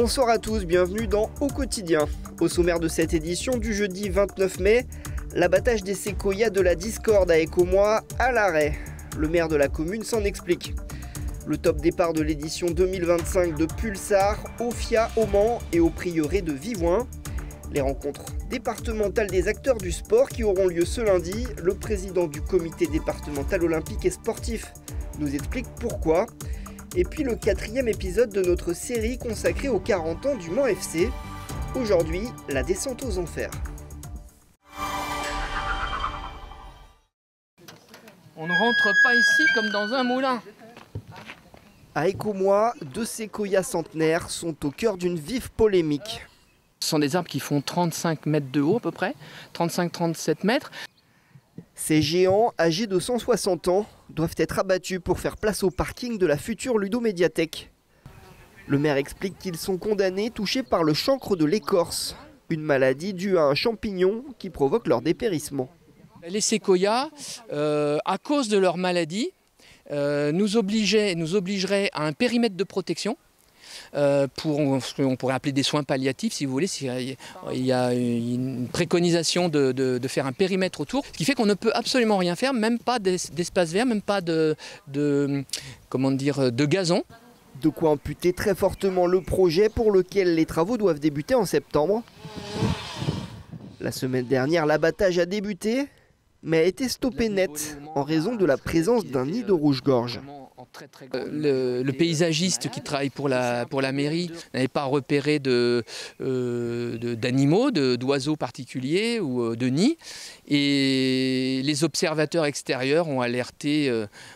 Bonsoir à tous, bienvenue dans Au Quotidien. Au sommaire de cette édition du jeudi 29 mai, l'abattage des séquoias de la Discorde à Écomois à l'arrêt. Le maire de la commune s'en explique. Le top départ de l'édition 2025 de Pulsar, au FIA au Mans et au prieuré de Vivoin. Les rencontres départementales des acteurs du sport qui auront lieu ce lundi. Le président du comité départemental olympique et sportif nous explique pourquoi. Et puis le 4e épisode de notre série consacrée aux 40 ans du Mans FC. Aujourd'hui, la descente aux enfers. On ne rentre pas ici comme dans un moulin. À Écomois, 2 séquoias centenaires sont au cœur d'une vive polémique. Ce sont des arbres qui font 35 mètres de haut à peu près, 35-37 mètres. Ces géants, âgés de 160 ans, doivent être abattus pour faire place au parking de la future ludomédiathèque. Le maire explique qu'ils sont condamnés touchés par le chancre de l'écorce, une maladie due à un champignon qui provoque leur dépérissement. Les séquoias, à cause de leur maladie, nous obligeraient à un périmètre de protection. Pour ce qu'on pourrait appeler des soins palliatifs, si vous voulez. Il y a une préconisation de faire un périmètre autour, ce qui fait qu'on ne peut absolument rien faire, même pas d'espace vert, même pas de gazon. De quoi amputer très fortement le projet pour lequel les travaux doivent débuter en septembre. La semaine dernière, l'abattage a débuté, mais a été stoppé net en raison de la présence d'un nid de rouge-gorge. Le paysagiste qui travaille pour la mairie n'avait pas repéré d'animaux, d'oiseaux particuliers ou de nids. Et les observateurs extérieurs ont alerté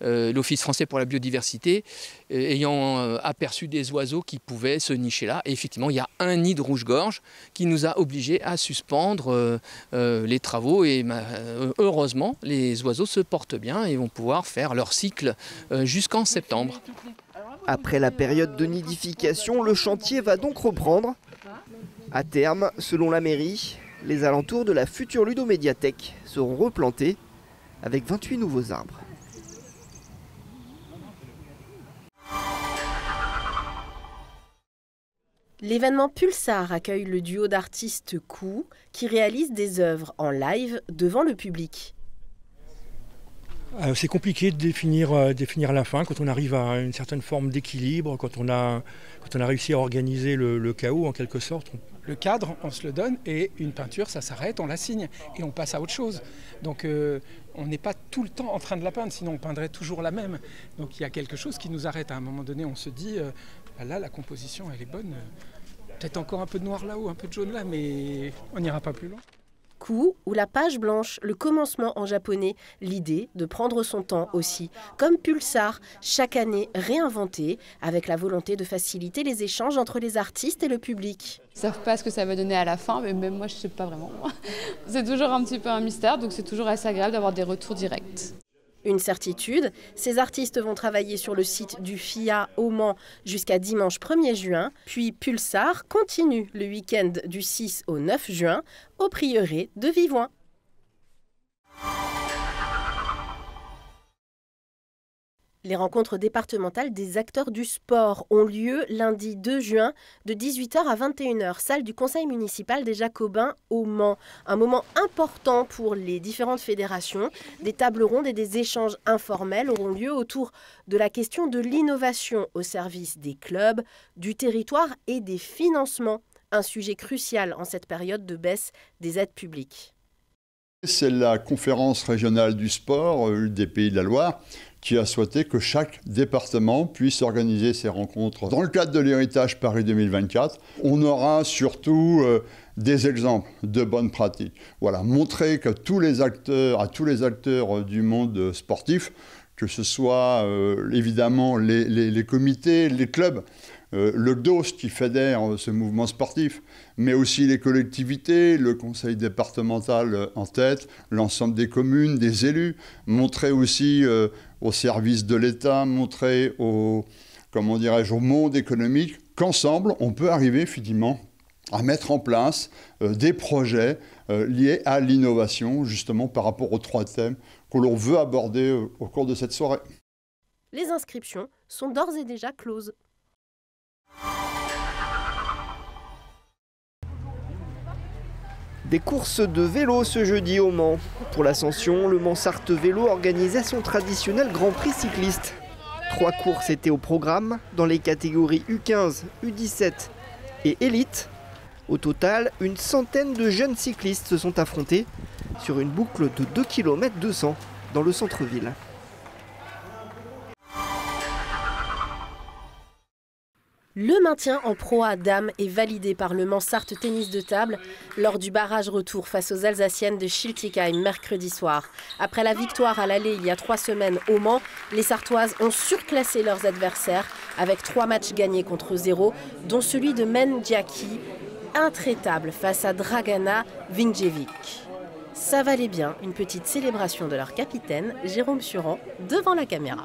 l'Office français pour la biodiversité, ayant aperçu des oiseaux qui pouvaient se nicher là. Et effectivement, il y a un nid de rouge-gorge qui nous a obligés à suspendre les travaux. Et heureusement, les oiseaux se portent bien et vont pouvoir faire leur cycle jusqu'en septembre. Après la période de nidification, le chantier va donc reprendre. À terme, selon la mairie, les alentours de la future ludomédiathèque seront replantés avec 28 nouveaux arbres. L'événement Pulsar accueille le duo d'artistes Coup qui réalise des œuvres en live devant le public. C'est compliqué de définir la fin quand on arrive à une certaine forme d'équilibre, quand on a réussi à organiser le chaos en quelque sorte. Le cadre, on se le donne et une peinture, ça s'arrête, on la signe et on passe à autre chose. Donc on n'est pas tout le temps en train de la peindre, sinon on peindrait toujours la même. Donc il y a quelque chose qui nous arrête. À un moment donné, on se dit, là la composition elle est bonne. Peut-être encore un peu de noir là-haut, un peu de jaune là, mais on n'ira pas plus loin. Coup ou la page blanche, le commencement en japonais, l'idée de prendre son temps aussi, comme Pulsar, chaque année réinventé, avec la volonté de faciliter les échanges entre les artistes et le public. Ils ne savent pas ce que ça va donner à la fin, mais même moi je ne sais pas vraiment. C'est toujours un petit peu un mystère, donc c'est toujours assez agréable d'avoir des retours directs. Une certitude, ces artistes vont travailler sur le site du FIA au Mans jusqu'à dimanche 1er juin, puis Pulsar continue le week-end du 6 au 9 juin au prieuré de Vivoin. Les rencontres départementales des acteurs du sport ont lieu lundi 2 juin de 18h à 21h, salle du conseil municipal des Jacobins au Mans. Un moment important pour les différentes fédérations. Des tables rondes et des échanges informels auront lieu autour de la question de l'innovation au service des clubs, du territoire et des financements. Un sujet crucial en cette période de baisse des aides publiques. C'est la conférence régionale du sport des Pays de la Loire qui a souhaité que chaque département puisse organiser ses rencontres. Dans le cadre de l'héritage Paris 2024, on aura surtout des exemples de bonnes pratiques. Voilà, montrer que à tous les acteurs du monde sportif, que ce soit évidemment les comités, les clubs, le DOS qui fédère ce mouvement sportif, mais aussi les collectivités, le conseil départemental en tête, l'ensemble des communes, des élus, montrer aussi au service de l'État, montrer au monde économique qu'ensemble, on peut arriver effectivement à mettre en place des projets liés à l'innovation, justement par rapport aux 3 thèmes que l'on veut aborder au cours de cette soirée. Les inscriptions sont d'ores et déjà closes. Des courses de vélo ce jeudi au Mans. Pour l'Ascension, le Mans-Sarthe Vélo organisait son traditionnel Grand Prix cycliste. 3 courses étaient au programme dans les catégories U15, U17 et Élite. Au total, une centaine de jeunes cyclistes se sont affrontés sur une boucle de 2 km 200 dans le centre-ville. Le maintien en Pro A dames est validé par le Mans-Sarthe Tennis de table lors du barrage retour face aux Alsaciennes de Schiltigheim mercredi soir. Après la victoire à l'aller il y a 3 semaines au Mans, les Sartoises ont surclassé leurs adversaires avec 3 matchs gagnés contre 0, dont celui de Mendiaki, intraitable face à Dragana Vinjevic. Ça valait bien une petite célébration de leur capitaine, Jérôme Suran, devant la caméra.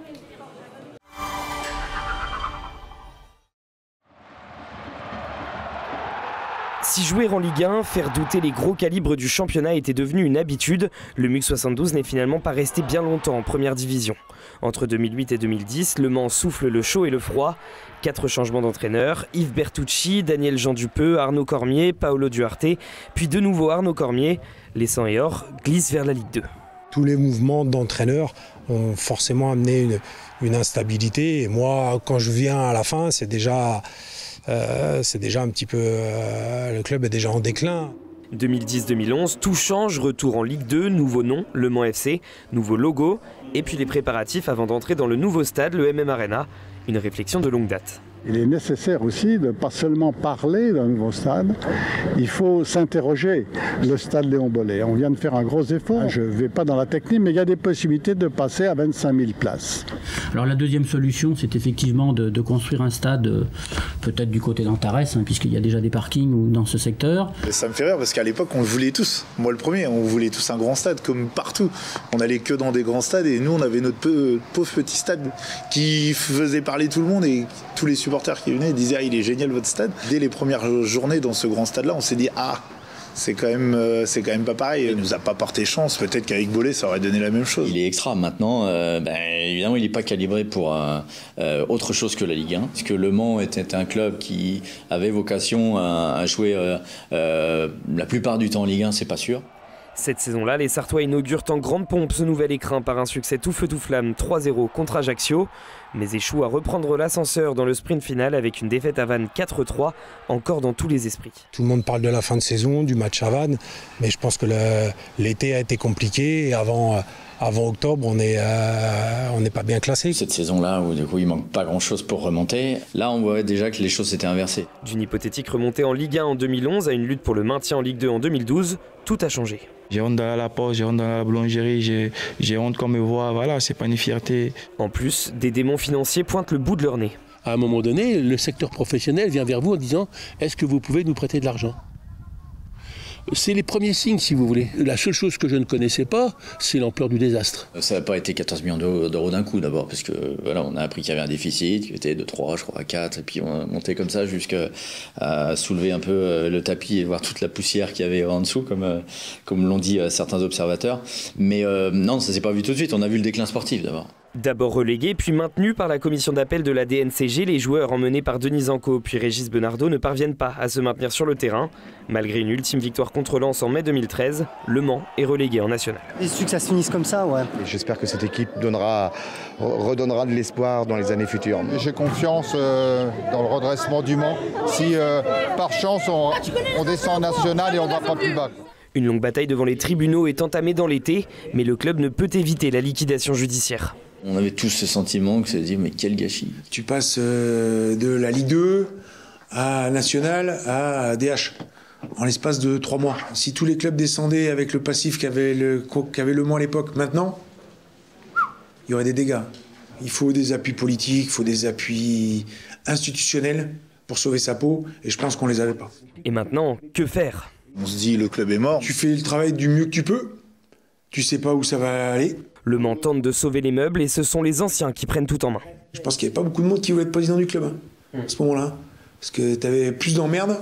Si jouer en Ligue 1, faire douter les gros calibres du championnat était devenu une habitude, le MUC 72 n'est finalement pas resté bien longtemps en première division. Entre 2008 et 2010, Le Mans souffle le chaud et le froid. 4 changements d'entraîneurs, Yves Bertucci, Daniel Jean Dupeux, Arnaud Cormier, Paolo Duarte, puis de nouveau Arnaud Cormier. Les 100 et or glissent vers la Ligue 2. Tous les mouvements d'entraîneurs ont forcément amené une instabilité. Et moi, quand je viens à la fin, c'est déjà un petit peu... le club est déjà en déclin. 2010-2011, tout change, retour en Ligue 2, nouveau nom, Le Mans FC, nouveau logo, et puis les préparatifs avant d'entrer dans le nouveau stade, le MM Arena, une réflexion de longue date. Il est nécessaire aussi de ne pas seulement parler d'un nouveau stade, il faut s'interroger. Le stade Léon Bollée, on vient de faire un gros effort. Je ne vais pas dans la technique, mais il y a des possibilités de passer à 25 000 places. Alors la deuxième solution, c'est effectivement de construire un stade peut-être du côté d'Antares, puisqu'il y a déjà des parkings dans ce secteur. Ça me fait rire parce qu'à l'époque, on le voulait tous. Moi le premier, on voulait tous un grand stade, comme partout. On n'allait que dans des grands stades et nous, on avait notre pauvre petit stade qui faisait parler tout le monde et tous les supporters qui venaient disaient ah, il est génial votre stade. Dès les premières journées dans ce grand stade là, on s'est dit ah, c'est quand même pas pareil. Il nous a pas porté chance. Peut-être qu'avec Bollée ça aurait donné la même chose. Il est extra maintenant. Évidemment il n'est pas calibré pour autre chose que la Ligue 1, parce que Le Mans était un club qui avait vocation à jouer la plupart du temps en Ligue 1, c'est pas sûr. Cette saison-là, les Sartois inaugurent en grande pompe ce nouvel écrin par un succès tout feu tout flamme 3-0 contre Ajaccio, mais échouent à reprendre l'ascenseur dans le sprint final avec une défaite à Vannes 4-3, encore dans tous les esprits. Tout le monde parle de la fin de saison, du match à Vannes, mais je pense que l'été a été compliqué et avant octobre, on n'est pas bien classé. Cette saison-là, où du coup il manque pas grand-chose pour remonter, là on voit déjà que les choses s'étaient inversées. D'une hypothétique remontée en Ligue 1 en 2011 à une lutte pour le maintien en Ligue 2 en 2012, tout a changé. J'ai honte d'aller à la poste, j'ai honte d'aller à la boulangerie, j'ai honte qu'on me voit, voilà, c'est pas une fierté. En plus, des démons financiers pointent le bout de leur nez. À un moment donné, le secteur professionnel vient vers vous en disant « Est-ce que vous pouvez nous prêter de l'argent ?» C'est les premiers signes, si vous voulez. La seule chose que je ne connaissais pas, c'est l'ampleur du désastre. Ça n'a pas été 14 millions d'euros d'un coup d'abord, parce que voilà, on a appris qu'il y avait un déficit, qui était de 3, je crois, à 4, et puis on a monté comme ça jusqu'à soulever un peu le tapis et voir toute la poussière qu'il y avait en dessous, comme l'ont dit certains observateurs. Mais non, ça ne s'est pas vu tout de suite, on a vu le déclin sportif d'abord. D'abord relégués, puis maintenus par la commission d'appel de la DNCG, les joueurs emmenés par Denis Anco puis Régis Benardo ne parviennent pas à se maintenir sur le terrain. Malgré une ultime victoire contre Lens en mai 2013, Le Mans est relégué en national. Déçu que ça se finisse comme ça, ouais. J'espère que cette équipe redonnera de l'espoir dans les années futures. J'ai confiance dans le redressement du Mans. Si par chance on descend en national et on ne va pas plus bas. Une longue bataille devant les tribunaux est entamée dans l'été, mais le club ne peut éviter la liquidation judiciaire. On avait tous ce sentiment que ça se dit mais quel gâchis. Tu passes de la Ligue 2 à National à DH en l'espace de 3 mois. Si tous les clubs descendaient avec le passif qu'avait le Mans à l'époque, maintenant, il y aurait des dégâts. Il faut des appuis politiques, il faut des appuis institutionnels pour sauver sa peau, et je pense qu'on les avait pas. Et maintenant, que faire ? On se dit le club est mort. Tu fais le travail du mieux que tu peux, tu sais pas où ça va aller. Le Mans tente de sauver les meubles et ce sont les anciens qui prennent tout en main. Je pense qu'il n'y avait pas beaucoup de monde qui voulait être président du club à ce moment-là. Parce que tu avais plus d'emmerdes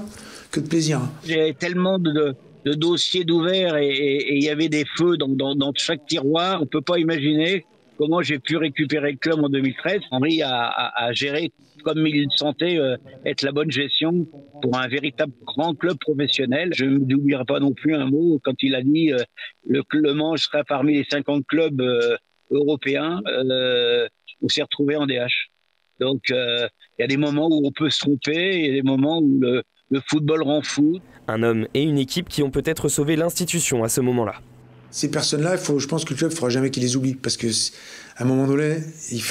que de plaisir. J'avais tellement de dossiers d'ouverts et il y avait des feux dans chaque tiroir. On ne peut pas imaginer comment j'ai pu récupérer le club en 2013. Henri a géré comme il sentait être la bonne gestion pour un véritable grand club professionnel. Je n'oublierai pas non plus un mot quand il a dit le Mans sera parmi les 50 clubs européens. On s'est retrouvé en DH. Donc il y a des moments où on peut se tromper, il y a des moments où le football rend fou. Un homme et une équipe qui ont peut-être sauvé l'institution à ce moment-là. Ces personnes-là, je pense que le club ne fera jamais qu'ils les oublie. Parce qu'à un moment donné,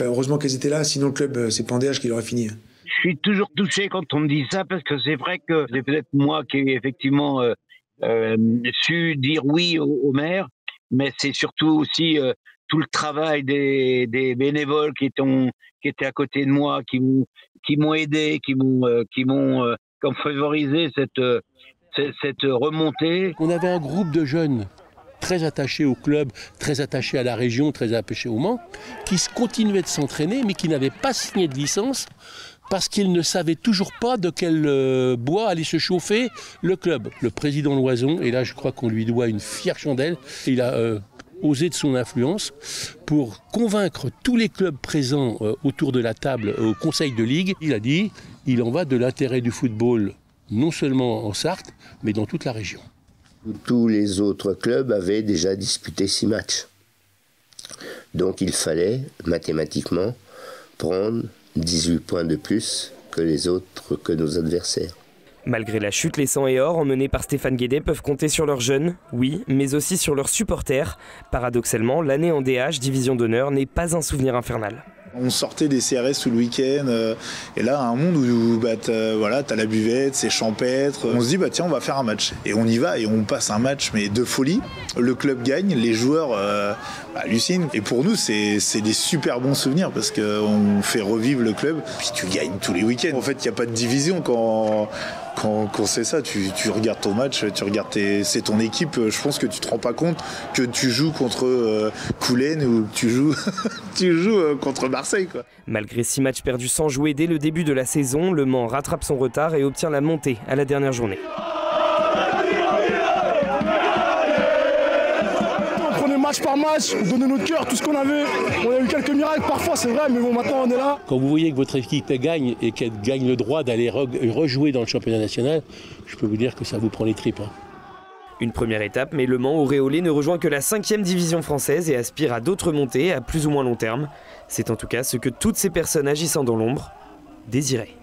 heureusement qu'elles étaient là, sinon le club, c'est pas en DH qu'il aurait fini. Je suis toujours touché quand on me dit ça, parce que c'est vrai que c'est peut-être moi qui ai effectivement su dire oui au maire, mais c'est surtout aussi tout le travail des bénévoles qui étaient à côté de moi, qui m'ont aidé, qui m'ont favorisé cette remontée. On avait un groupe de jeunes très attachés au club, très attachés à la région, très attachés au Mans, qui continuaient de s'entraîner, mais qui n'avaient pas signé de licence parce qu'ils ne savaient toujours pas de quel bois allait se chauffer le club. Le président Loison, et là je crois qu'on lui doit une fière chandelle, il a osé de son influence pour convaincre tous les clubs présents autour de la table au conseil de ligue. Il a dit, il en va de l'intérêt du football, non seulement en Sarthe, mais dans toute la région. Tous les autres clubs avaient déjà disputé 6 matchs. Donc il fallait mathématiquement prendre 18 points de plus que les autres, que nos adversaires. Malgré la chute, les 100 et or emmenés par Stéphane Guédet peuvent compter sur leurs jeunes, oui, mais aussi sur leurs supporters. Paradoxalement, l'année en DH, division d'honneur, n'est pas un souvenir infernal. On sortait des CRS tout le week-end et là un monde où t'as la buvette, c'est champêtre. On se dit tiens, on va faire un match et on y va et on passe un match mais de folie. Le club gagne, les joueurs hallucinent et pour nous c'est des super bons souvenirs parce qu'on fait revivre le club. Puis tu gagnes tous les week-ends. En fait il n'y a pas de division quand c'est ça, tu regardes ton match, c'est ton équipe, je pense que tu te rends pas compte que tu joues contre Coulennes ou que tu joues contre Marseille, quoi. Malgré 6 matchs perdus sans jouer dès le début de la saison, le Mans rattrape son retard et obtient la montée à la dernière journée. On prenait match par match, on donnait notre cœur, tout ce qu'on avait. On a eu quelques miracles parfois, c'est vrai, mais bon, maintenant on est là. Quand vous voyez que votre équipe gagne et qu'elle gagne le droit d'aller rejouer dans le championnat national, je peux vous dire que ça vous prend les tripes. Une première étape, mais le Mans auréolé ne rejoint que la 5e division française et aspire à d'autres montées à plus ou moins long terme. C'est en tout cas ce que toutes ces personnes agissant dans l'ombre désiraient.